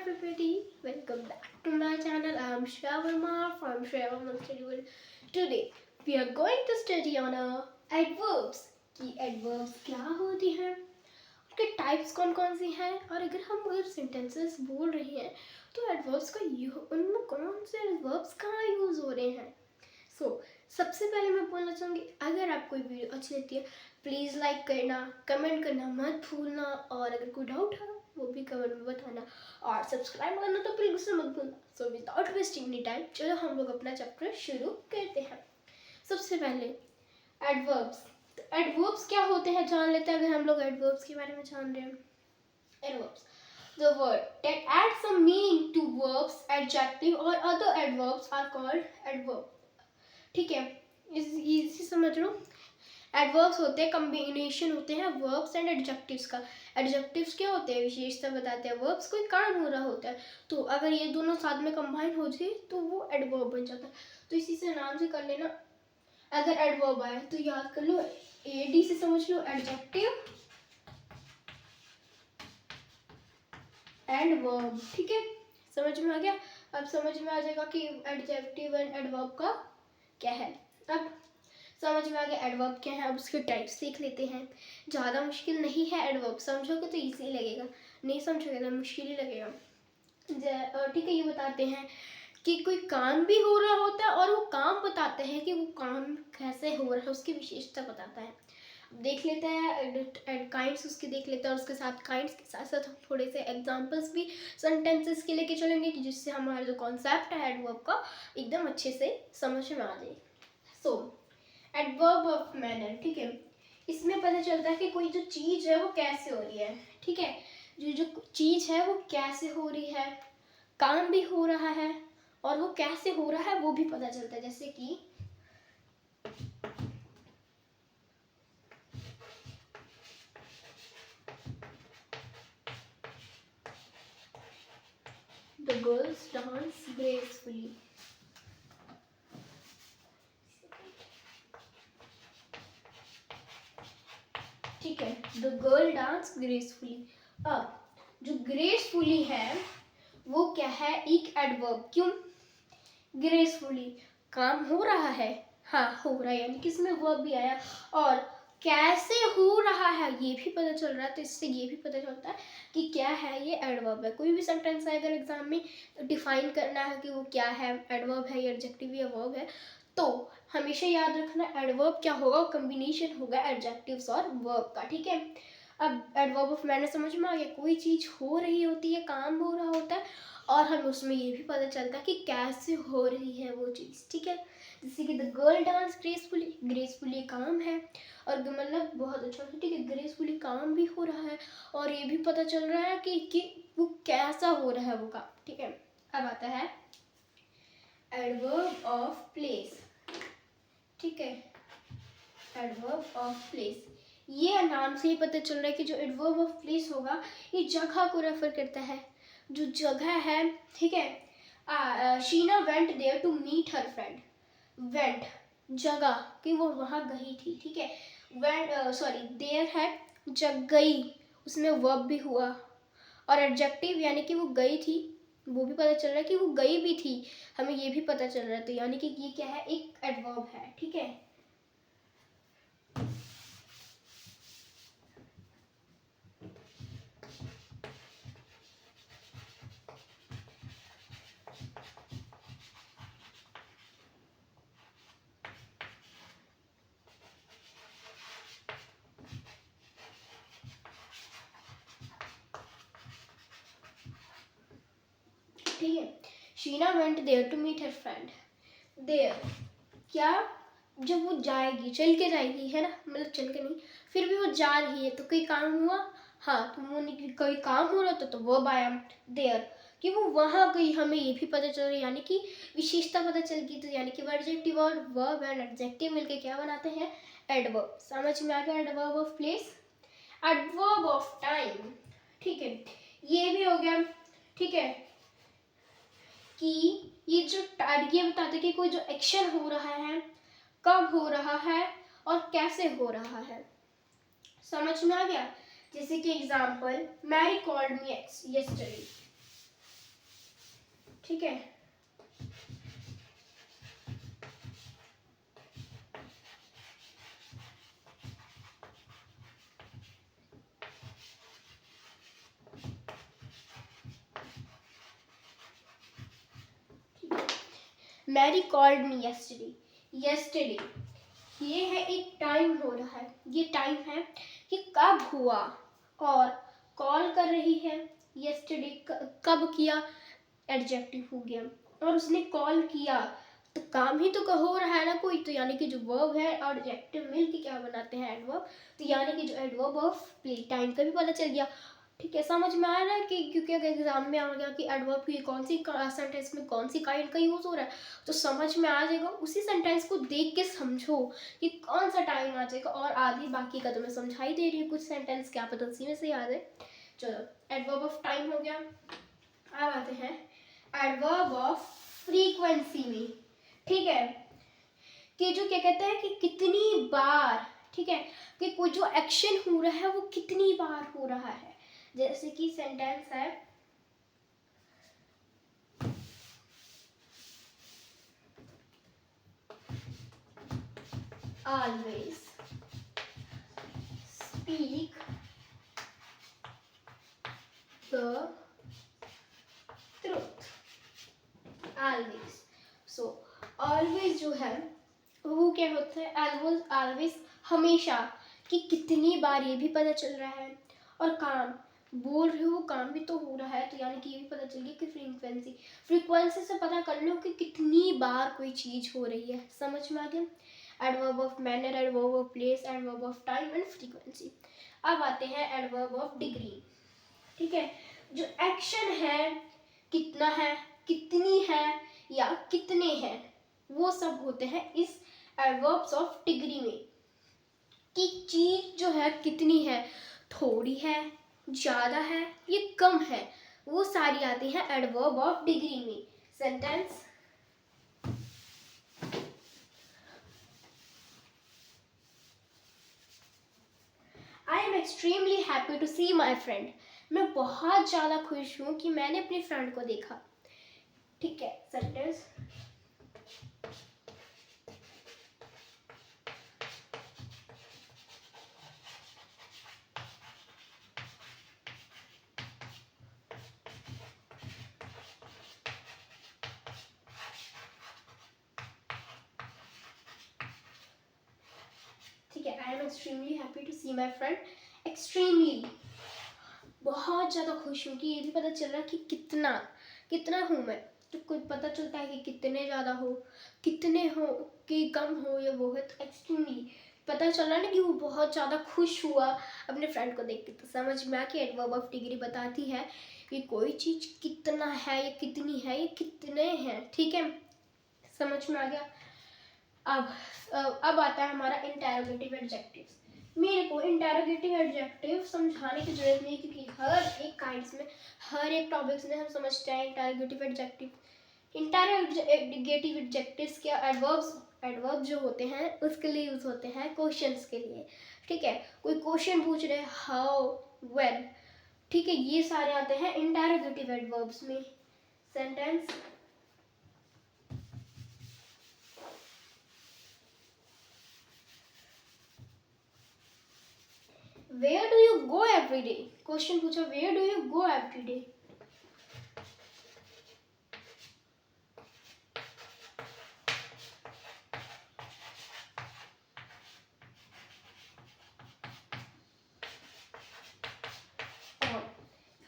everybody, welcome back to my channel. I am Shreya Verma from Shreya Verma Study World. Today we are going to study on adverbs कि adverbs क्या होती हैं, उनके types कौन कौन सी हैं, और अगर sentences बोल रहे हैं तो adverbs का उनमें कौन से adverbs कहाँ यूज़ हो रहे हैं. सबसे पहले मैं बोलना चाहूँगी, अगर आपको वीडियो अच्छी लगती है प्लीज़ लाइक करना, कमेंट करना मत भूलना, और अगर कोई डाउट है वो भी कमेंट में बताना, और सब्सक्राइब करना तो बिल्कुल मत भूलना. So without wasting any time चलो हम लोग अपना चैप्टर शुरू करते हैं. सबसे पहले एडवर्ब्स. तो एडवर्ब्स क्या होते हैं जान लेते हैं. अगर हम लोग एडवर्ब्स के बारे में जान रहे हैं, adverbs the word that adds some meaning to verbs, adjective or other adverbs are called adverb. ठीक है, इसी समझ लो. एडवर्ब्स होते हैं कम्बिनेशन होते हैं वर्ब्स एंड एडजेक्टिव्स का. एडजेक्टिव्स क्या होते हैं, विशेषता बताते हैं. वर्ब्स कोई काम हो रहा होता है, तो अगर ये दोनों साथ में कंबाइन हो जाए तो वो एडवर्ब बन जाता है. तो इसी से नाम से कर लेना. अगर एडवर्ब आए तो याद कर लो, एडी से समझ लो एडजेक्टिव एंड वर्ब. ठीक है, समझ में आ गया. अब समझ में आ जाएगा कि एडजेक्टिव एंड एडवर्ब का क्या है. अब समझ में आ गया एडवर्ब क्या है. अब उसके टाइप्स सीख लेते हैं. ज़्यादा मुश्किल नहीं है एडवर्ब, समझोगे तो इजी लगेगा, नहीं समझोगे तो मुश्किल ही लगेगा. ठीक है, ये बताते हैं कि कोई काम भी हो रहा होता है और वो काम बताते हैं कि वो काम कैसे हो रहा है, उसकी विशेषता बताता है. देख लेते हैं काइंड्स उसके देख लेते हैं, और उसके साथ काइंड्स के साथ साथ हम थोड़े से एग्जांपल्स भी सेंटेंसेस के लेके चलेंगे कि जिससे हमारा जो कॉन्सेप्ट है एडवर्ब का एकदम अच्छे से समझ में आ जाए. सो एडवर्ब ऑफ मैनर. ठीक है, इसमें पता चलता है कि कोई जो चीज़ है वो कैसे हो रही है. ठीक है, जो चीज़ है वो कैसे हो रही है, काम भी हो रहा है और वो कैसे हो रहा है वो भी पता चलता है. जैसे कि द गर्ल्स डांस ग्रेसफुली. ठीक है, द गर्ल डांस ग्रेसफुली. अब जो ग्रेसफुली है वो क्या है, एक एडवर्ब. क्यों ग्रेसफुली, काम हो रहा है, हाँ हो रहा है, यानी कि इसमें वर्ब भी आया, और कैसे हो रहा है ये भी पता चल रहा है. तो इससे ये भी पता चलता है कि क्या है, ये एडवर्ब है. कोई भी सेंटेंस है अगर एग्जाम में डिफाइन करना है कि वो क्या है, एडवर्ब है या एडजेक्टिव या वर्ब है, तो हमेशा याद रखना एडवर्ब क्या होगा, कॉम्बिनेशन होगा एडजेक्टिव्स और वर्ब का. ठीक है, अब एडवर्ब ऑफ मैनर समझ में आ गया. कोई चीज़ हो रही होती है, काम हो रहा होता है, और हमें उसमें ये भी पता चलता है कि कैसे हो रही है वो चीज़. ठीक है, जैसे कि the girl dance gracefully, gracefully काम है और मतलब बहुत अच्छा. ठीक है, ग्रेसफुली काम भी हो रहा है और ये भी पता चल रहा है कि वो कैसा हो रहा है वो काम. ठीक है, अब आता है एडवर्ब ऑफ प्लेस. ठीक है, एडवर्ब ऑफ प्लेस, ये नाम से ही पता चल रहा है कि जो एडवर्ब ऑफ प्लेस होगा ये जगह को रेफर करता है, जो जगह है. ठीक है, Sheena went there to meet her friend. Went जगह कि वो वहाँ गई थी. ठीक है, वेंट सॉरी देयर है जग गई, उसमें वर्ब भी हुआ, और एडजेक्टिव यानी कि वो गई थी वो भी पता चल रहा है कि वो गई भी थी, हमें ये भी पता चल रहा है. तो यानी कि ये क्या है, एक एडवर्ब है. ठीक है, ठीक है. Sheena went there to meet her friend. There क्या, जब वो जाएगी, चल के जाएगी है ना, मतलब चल के नहीं, फिर भी वो जा रही है तो कोई काम हुआ. हाँ, तो वो कोई काम हो रहा था तो वर्ब आया देयर कि वो वहाँ गई, हमें ये भी पता चल रहा है, यानी कि विशेषता पता चल गई. तो यानी कि एडजेक्टिव और वर्ब एंड एडजेक्टिव मिलके क्या बनाते हैं, एडवर्ब. समझ में आ गया adverb of place. Adverb of time. ठीक है, ये भी हो गया. ठीक है, कि ये जो ये बताते कि कोई जो एक्शन हो रहा है, कब हो रहा है और कैसे हो रहा है. समझ में आ गया. जैसे कि example, Mary called me yesterday. ठीक है। मैरी कॉल्ड मी यस्टरडे, ये है एक टाइम हो रहा है, ये टाइम है कि कब हुआ, और कॉल कर रही है यस्टरडे, कब किया, एडजेक्टिव हो गया, और उसने कॉल किया तो काम ही तो हो रहा है ना कोई, तो यानी कि जो वर्ब है और एडजेक्टिव मिलके क्या बनाते हैं एडवर्ब, तो यानी कि जो एडवर्ब ऑफ प्ले टाइम का भी पता चल गया। ठीक है, समझ में आ रहा है कि क्योंकि अगर एग्जाम में आ गया कि एडवर्ब की कौन सी सेंटेंस में कौन सी काइंड का यूज हो रहा है, तो समझ में आ जाएगा। उसी सेंटेंस को देख के समझो कि कौन सा टाइम आ जाएगा, और आधी बाकी का तो मैं समझा ही दे रही हूँ, कुछ सेंटेंस क्या पता उसी में से याद है। चलो, एडवर्ब ऑफ टाइम हो गया। अब आते हैं एडवर्ब ऑफ फ्रीक्वेंसी में। ठीक है, कि जो क्या कहते हैं कि कितनी बार, ठीक है, कि कोई जो एक्शन हो रहा है वो कितनी बार हो रहा है। जैसे कि सेंटेंस है, always speak the truth, always। so always जो है वो क्या होता है, always हमेशा, कि कितनी बार ये भी पता चल रहा है, और काम बोल रहे हो काम भी तो हो रहा है, तो यानी कि ये भी पता चल गया कि फ्रीक्वेंसी से पता कर लो कि कितनी बार कोई चीज हो रही है। समझ में आ गया। Adverb of manner, adverb of place, adverb of time and frequency. अब आते हैं एडवर्ब ऑफ डिग्री। ठीक है, जो एक्शन है, कितना है, कितनी है या कितने हैं, वो सब होते हैं इस एडवर्ब्स ऑफ डिग्री में। कि चीज जो है कितनी है, थोड़ी है, ज्यादा है, ये कम है, वो सारी आती है एडवर्ब ऑफ डिग्री में। Sentence, I am extremely happy to see my friend, मैं बहुत ज्यादा खुश हूं कि मैंने अपने फ्रेंड को देखा। ठीक है, सेंटेंस, ठीक है, I am extremely happy to see my friend, extremely बहुत ज़्यादा खुश हूँ, कि ये भी पता चल रहा है कि कितना कितना हूँ मैं, तो कोई पता चलता है कि कितने ज़्यादा हो, कितने हो, कि कम हो या वो है, तो एक्सट्रीमली पता चल रहा है ना कि वो बहुत ज़्यादा खुश हुआ अपने फ्रेंड को देख के। तो समझ में आ कि एडवर्ब ऑफ डिग्री बताती है कि कोई चीज़ कितना है या कितनी है या कितने हैं। ठीक है, समझ में आ गया। अब आता है हमारा इंटेरोगेटिव एडजेक्टिव्स। मेरे को इंटेरोगेटिव एडजेक्टिव समझाने की जरूरत नहीं, क्योंकि हर एक काइंड्स में, हर एक टॉपिक्स में हम समझते हैं इंटेरोगेटिव एडजेक्टिव। इंटेरोगेटिव एडजेक्टिव्स क्या, एडवर्ब जो होते हैं उसके लिए यूज होते हैं क्वेश्चंस के लिए। ठीक है, कोई क्वेश्चन पूछ रहे हैं, हाउ, व्हेन, ठीक है, ये सारे आते हैं इंटेरोगेटिव एडवर्ब्स में। Sentence, Where do you go every day? Question पूछा, Where do you go every day?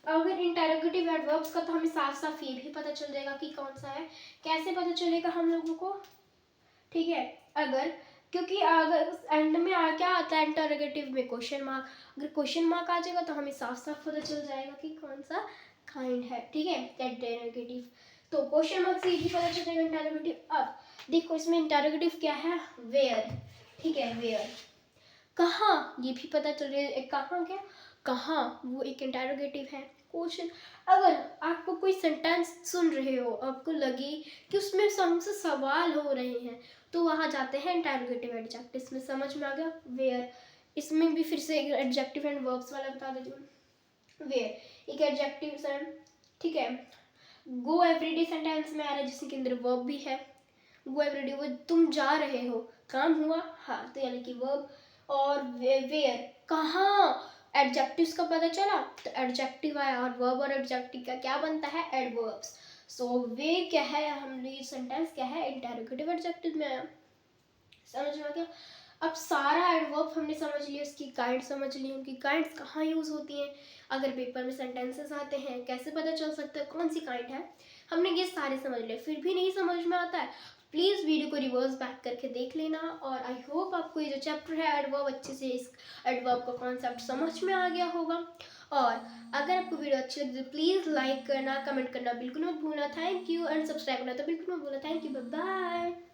अगर इंटेरोगेटिव एडवर्ब्स का तो हमें साफ साफ ये भी पता चल जाएगा कि कौन सा है। कैसे पता चलेगा हम लोगों को? ठीक है, अगर, क्योंकि अगर एंड में क्या आता है इंटेरोगेटिव में, क्वेश्चन मार्क, अगर क्वेश्चन मार्क आ जाएगा तो हमें साफ साफ पता चल जाएगा कि कौन सा काइंड है। ठीक है, इंटेरोगेटिव, तो क्वेश्चन मार्क से ही पता चल जाएगा इंटेरोगेटिव। अब देखो इसमें इंटेरोगेटिव क्या है, वेयर। ठीक है, वेयर, कहाँ, ये भी पता चल रहा है, कहाँ, क्या, कहाँ, वो एक इंटेरोगेटिव है। क्वेश्चन, अगर आपको कोई सेंटेंस सुन रहे हो, आपको लगे कि उसमें हमसे सवाल हो रहे हैं, तो वहाँ जाते हैं इंटेरोगेटिव एडजेक्टिव में। समझ में आ गया। वेयर, इसमें भी फिर से एडजेक्टिव एंड वर्ब्स वाला बता देती हूँ। वेयर एक एडजेक्टिव है, ठीक है, गो एवरीडे सेंटेंस में आ रहा है जिसके अंदर वर्ब भी है। गो एवरीडे, वो तुम जा रहे हो, काम हुआ, हाँ, तो यानी कि वर्ब। और वेयर, कहाँ, एडजेक्टिव्स का पता चला, तो एडजेक्टिव आया, और वर्ब और एडजेक्टिव का क्या बनता है, एडवर्ब्स। सो वे क्या है, हमने सेंटेंस क्या है, इंटेरोगेटिव एडजेक्टिव में आया। समझ में आ गया। अब सारा एडवर्ब हमने समझ लिया, उसकी काइंड समझ ली, उनकी काइंड्स कहाँ यूज होती हैं, अगर पेपर में सेंटेंसेस आते हैं कैसे पता चल सकता है कौन सी काइंड है, हमने ये सारे समझ लिए। फिर भी नहीं समझ में आता है, प्लीज़ वीडियो को रिवर्स बैक करके देख लेना। और आई होप आपको ये जो चैप्टर है एडवर्ब, अच्छे से इस एडवर्ब का कॉन्सेप्ट समझ में आ गया होगा। और अगर आपको वीडियो अच्छी लगी तो प्लीज़ लाइक करना, कमेंट करना बिल्कुल मत भूलना। थैंक यू, एंड सब्सक्राइब करना तो बिल्कुल मत भूलना। Thank you, bye bye.